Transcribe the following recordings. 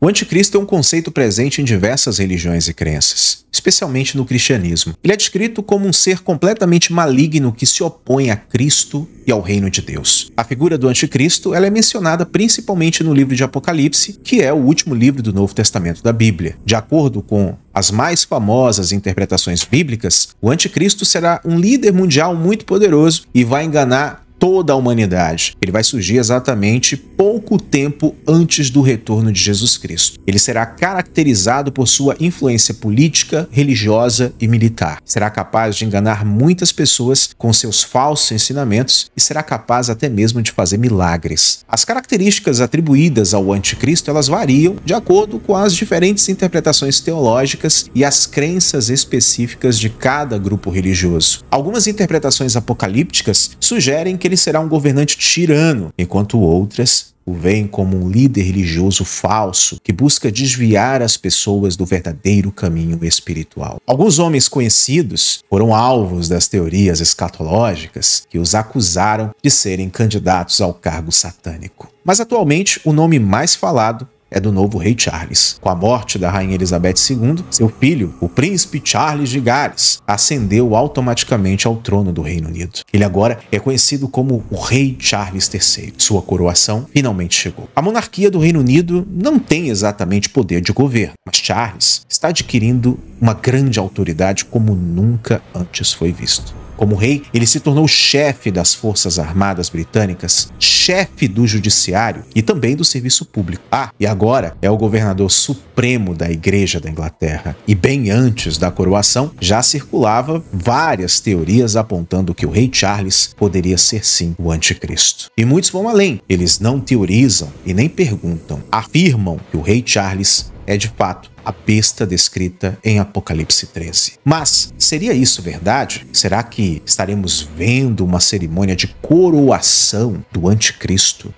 O anticristo é um conceito presente em diversas religiões e crenças, especialmente no cristianismo. Ele é descrito como um ser completamente maligno que se opõe a Cristo e ao reino de Deus. A figura do anticristo ela é mencionada principalmente no livro de Apocalipse, que é o último livro do Novo Testamento da Bíblia. De acordo com as mais famosas interpretações bíblicas, o anticristo será um líder mundial muito poderoso e vai enganar toda a humanidade. Ele vai surgir exatamente pouco tempo antes do retorno de Jesus Cristo. Ele será caracterizado por sua influência política, religiosa e militar. Será capaz de enganar muitas pessoas com seus falsos ensinamentos e será capaz até mesmo de fazer milagres. As características atribuídas ao anticristo elas variam de acordo com as diferentes interpretações teológicas e as crenças específicas de cada grupo religioso. Algumas interpretações apocalípticas sugerem que ele será um governante tirano, enquanto outras o veem como um líder religioso falso que busca desviar as pessoas do verdadeiro caminho espiritual. Alguns homens conhecidos foram alvos das teorias escatológicas que os acusaram de serem candidatos ao cargo satânico. Mas atualmente o nome mais falado é do novo rei Charles. Com a morte da rainha Elizabeth II, seu filho, o príncipe Charles de Gales, ascendeu automaticamente ao trono do Reino Unido. Ele agora é conhecido como o rei Charles III. Sua coroação finalmente chegou. A monarquia do Reino Unido não tem exatamente poder de governo, mas Charles está adquirindo uma grande autoridade como nunca antes foi visto. Como rei, ele se tornou chefe das Forças Armadas Britânicas, chefe do Judiciário e também do Serviço Público. E agora é o governador supremo da Igreja da Inglaterra. E bem antes da coroação, já circulava várias teorias apontando que o rei Charles poderia ser sim o anticristo. E muitos vão além. Eles não teorizam e nem perguntam. Afirmam que o rei Charles é de fato a besta descrita em Apocalipse 13. Mas seria isso verdade? Será que estaremos vendo uma cerimônia de coroação do anticristo?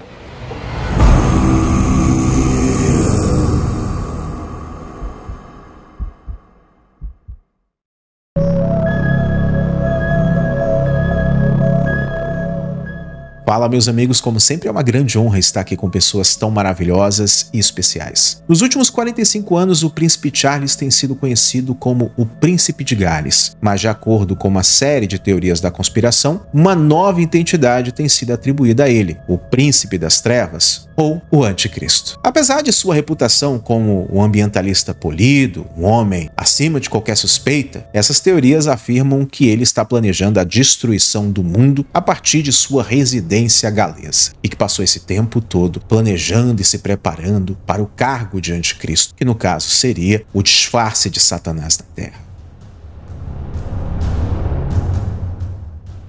Fala, meus amigos, como sempre é uma grande honra estar aqui com pessoas tão maravilhosas e especiais. Nos últimos 45 anos, o príncipe Charles tem sido conhecido como o Príncipe de Gales, mas de acordo com uma série de teorias da conspiração, uma nova identidade tem sido atribuída a ele, o Príncipe das Trevas ou o Anticristo. Apesar de sua reputação como um ambientalista polido, um homem acima de qualquer suspeita, essas teorias afirmam que ele está planejando a destruição do mundo a partir de sua residência galesa e que passou esse tempo todo planejando e se preparando para o cargo de anticristo, que no caso seria o disfarce de Satanás na Terra.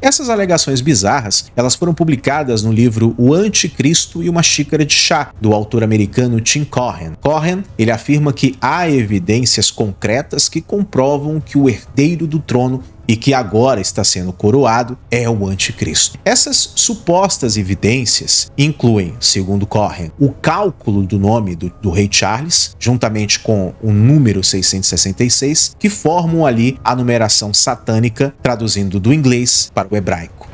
Essas alegações bizarras, elas foram publicadas no livro O Anticristo e uma Xícara de Chá, do autor americano Tim Cohen. Cohen, ele afirma que há evidências concretas que comprovam que o herdeiro do trono e que agora está sendo coroado é o anticristo. Essas supostas evidências incluem, segundo Cohen, o cálculo do nome do rei Charles, juntamente com o número 666, que formam ali a numeração satânica, traduzindo do inglês para o hebraico.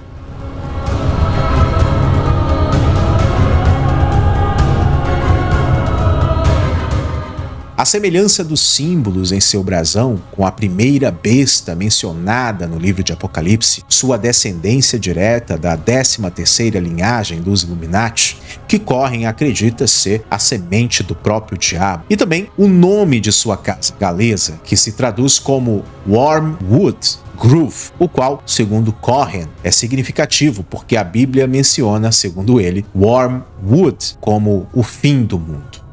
A semelhança dos símbolos em seu brasão com a primeira besta mencionada no livro de Apocalipse, sua descendência direta da 13ª linhagem dos Illuminati, que Cohen acredita ser a semente do próprio diabo, e também o nome de sua casa galesa, que se traduz como Wormwood Grove, o qual, segundo Cohen, é significativo porque a Bíblia menciona, segundo ele, Wormwood como o fim do mundo.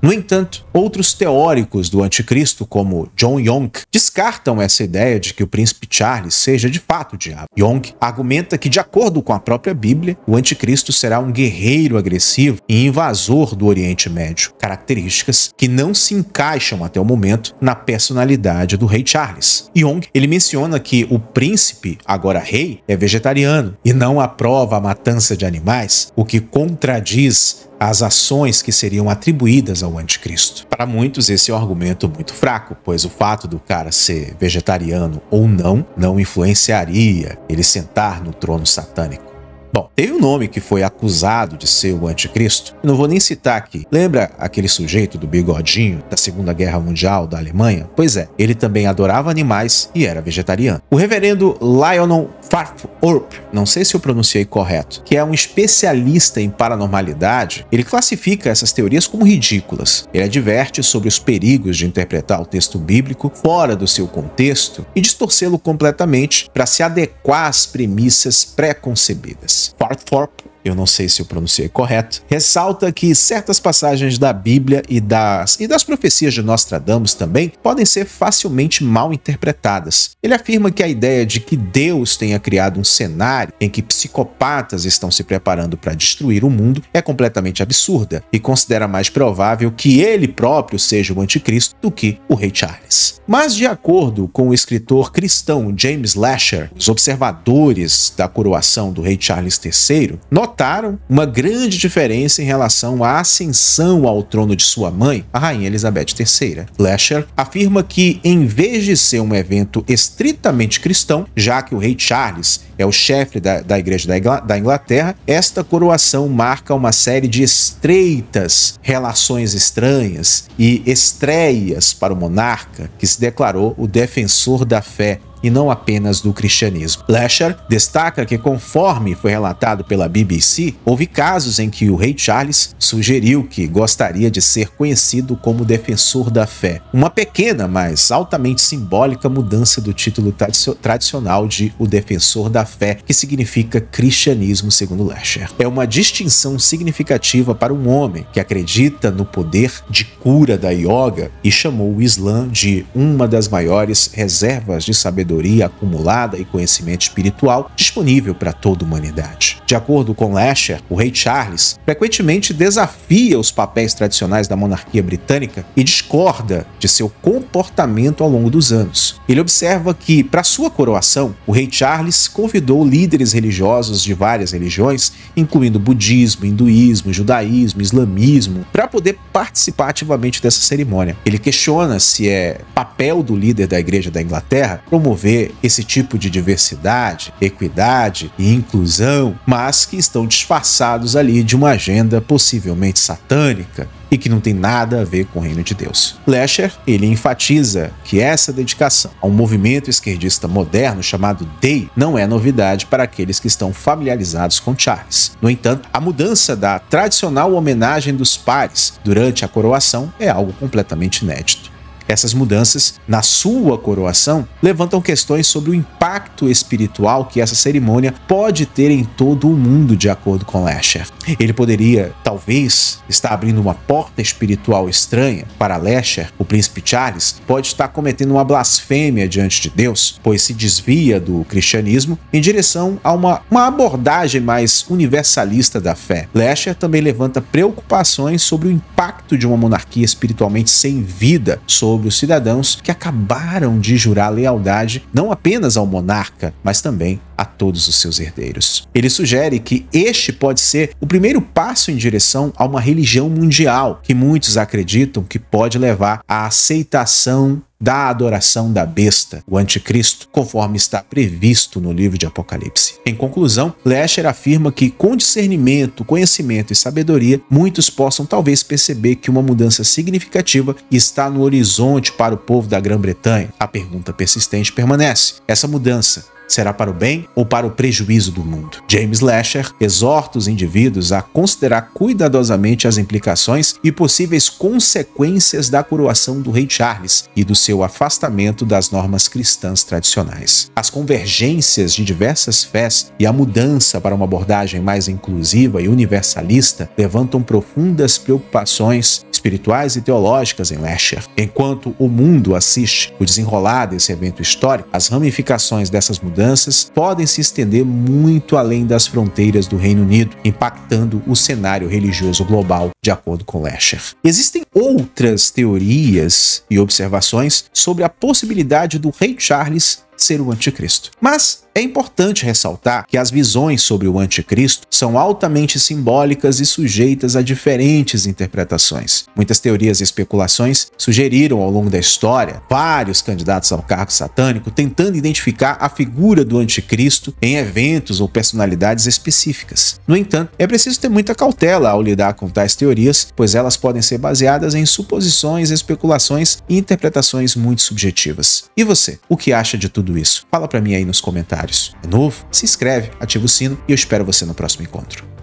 No entanto, outros teóricos do anticristo, como John Young, descartam essa ideia de que o príncipe Charles seja de fato o diabo. Young argumenta que, de acordo com a própria Bíblia, o anticristo será um guerreiro agressivo e invasor do Oriente Médio, características que não se encaixam até o momento na personalidade do rei Charles. Young, ele menciona que o príncipe, agora rei, é vegetariano e não aprova a matança de animais, o que contradiz as ações que seriam atribuídas ao anticristo. Para muitos, esse é um argumento muito fraco, pois o fato do cara ser vegetariano ou não influenciaria ele sentar no trono satânico. Bom, teve um nome que foi acusado de ser o anticristo. Eu não vou nem citar aqui. Lembra aquele sujeito do bigodinho da Segunda Guerra Mundial da Alemanha? Pois é, ele também adorava animais e era vegetariano. O reverendo Lionel Farquhar, não sei se eu pronunciei correto, que é um especialista em paranormalidade, ele classifica essas teorias como ridículas. Ele adverte sobre os perigos de interpretar o texto bíblico fora do seu contexto e distorcê-lo completamente para se adequar às premissas pré-concebidas. Farquhar, eu não sei se eu pronunciei correto, ressalta que certas passagens da Bíblia e das profecias de Nostradamus também podem ser facilmente mal interpretadas. Ele afirma que a ideia de que Deus tenha criado um cenário em que psicopatas estão se preparando para destruir o mundo é completamente absurda e considera mais provável que ele próprio seja o anticristo do que o rei Charles. Mas, de acordo com o escritor cristão James Lasher, os observadores da coroação do rei Charles III notaram uma grande diferença em relação à ascensão ao trono de sua mãe, a rainha Elizabeth III. Lasher afirma que, em vez de ser um evento estritamente cristão, já que o rei Charles é o chefe da Igreja da Inglaterra, esta coroação marca uma série de estreitas relações estranhas e estreias para o monarca, que se declarou o defensor da fé e não apenas do cristianismo. Lasher destaca que, conforme foi relatado pela BBC, houve casos em que o rei Charles sugeriu que gostaria de ser conhecido como defensor da fé. Uma pequena, mas altamente simbólica mudança do título tradicional de o defensor da fé, que significa cristianismo, segundo Lasher. É uma distinção significativa para um homem que acredita no poder de cura da yoga e chamou o Islã de uma das maiores reservas de sabedoria acumulada e conhecimento espiritual disponível para toda a humanidade. De acordo com Lasher, o rei Charles frequentemente desafia os papéis tradicionais da monarquia britânica e discorda de seu comportamento ao longo dos anos. Ele observa que, para sua coroação, o rei Charles convidou líderes religiosos de várias religiões, incluindo budismo, hinduísmo, judaísmo, islamismo, para poder participar ativamente dessa cerimônia. Ele questiona se é papel do líder da Igreja da Inglaterra promover esse tipo de diversidade, equidade e inclusão, mas que estão disfarçados ali de uma agenda possivelmente satânica e que não tem nada a ver com o reino de Deus. Lasher, ele enfatiza que essa dedicação a um movimento esquerdista moderno chamado DEI não é novidade para aqueles que estão familiarizados com Charles. No entanto, a mudança da tradicional homenagem dos pares durante a coroação é algo completamente inédito. Essas mudanças na sua coroação levantam questões sobre o impacto espiritual que essa cerimônia pode ter em todo o mundo, de acordo com Lasher. Ele poderia, talvez, estar abrindo uma porta espiritual estranha. Para Lasher, o príncipe Charles pode estar cometendo uma blasfêmia diante de Deus, pois se desvia do cristianismo em direção a uma abordagem mais universalista da fé. Lasher também levanta preocupações sobre o impacto de uma monarquia espiritualmente sem vida sobre os cidadãos que acabaram de jurar lealdade não apenas ao monarca, mas também a todos os seus herdeiros. Ele sugere que este pode ser o primeiro passo em direção a uma religião mundial, que muitos acreditam que pode levar à aceitação da adoração da besta, o anticristo, conforme está previsto no livro de Apocalipse. Em conclusão, Lasher afirma que, com discernimento, conhecimento e sabedoria, muitos possam talvez perceber que uma mudança significativa está no horizonte para o povo da Grã-Bretanha. A pergunta persistente permanece: essa mudança será para o bem ou para o prejuízo do mundo? James Lasher exorta os indivíduos a considerar cuidadosamente as implicações e possíveis consequências da coroação do rei Charles e do seu afastamento das normas cristãs tradicionais. As convergências de diversas fés e a mudança para uma abordagem mais inclusiva e universalista levantam profundas preocupações espirituais e teológicas em Lasher. Enquanto o mundo assiste o desenrolar desse evento histórico, as ramificações dessas mudanças podem se estender muito além das fronteiras do Reino Unido, impactando o cenário religioso global, de acordo com Lasher. Existem outras teorias e observações sobre a possibilidade do rei Charles ser o anticristo. Mas é importante ressaltar que as visões sobre o anticristo são altamente simbólicas e sujeitas a diferentes interpretações. Muitas teorias e especulações sugeriram ao longo da história vários candidatos ao cargo satânico tentando identificar a figura do anticristo em eventos ou personalidades específicas. No entanto, é preciso ter muita cautela ao lidar com tais teorias, pois elas podem ser baseadas em suposições, especulações e interpretações muito subjetivas. E você, o que acha de tudo isso? Fala pra mim aí nos comentários. É novo? Se inscreve, ativa o sino e eu espero você no próximo encontro.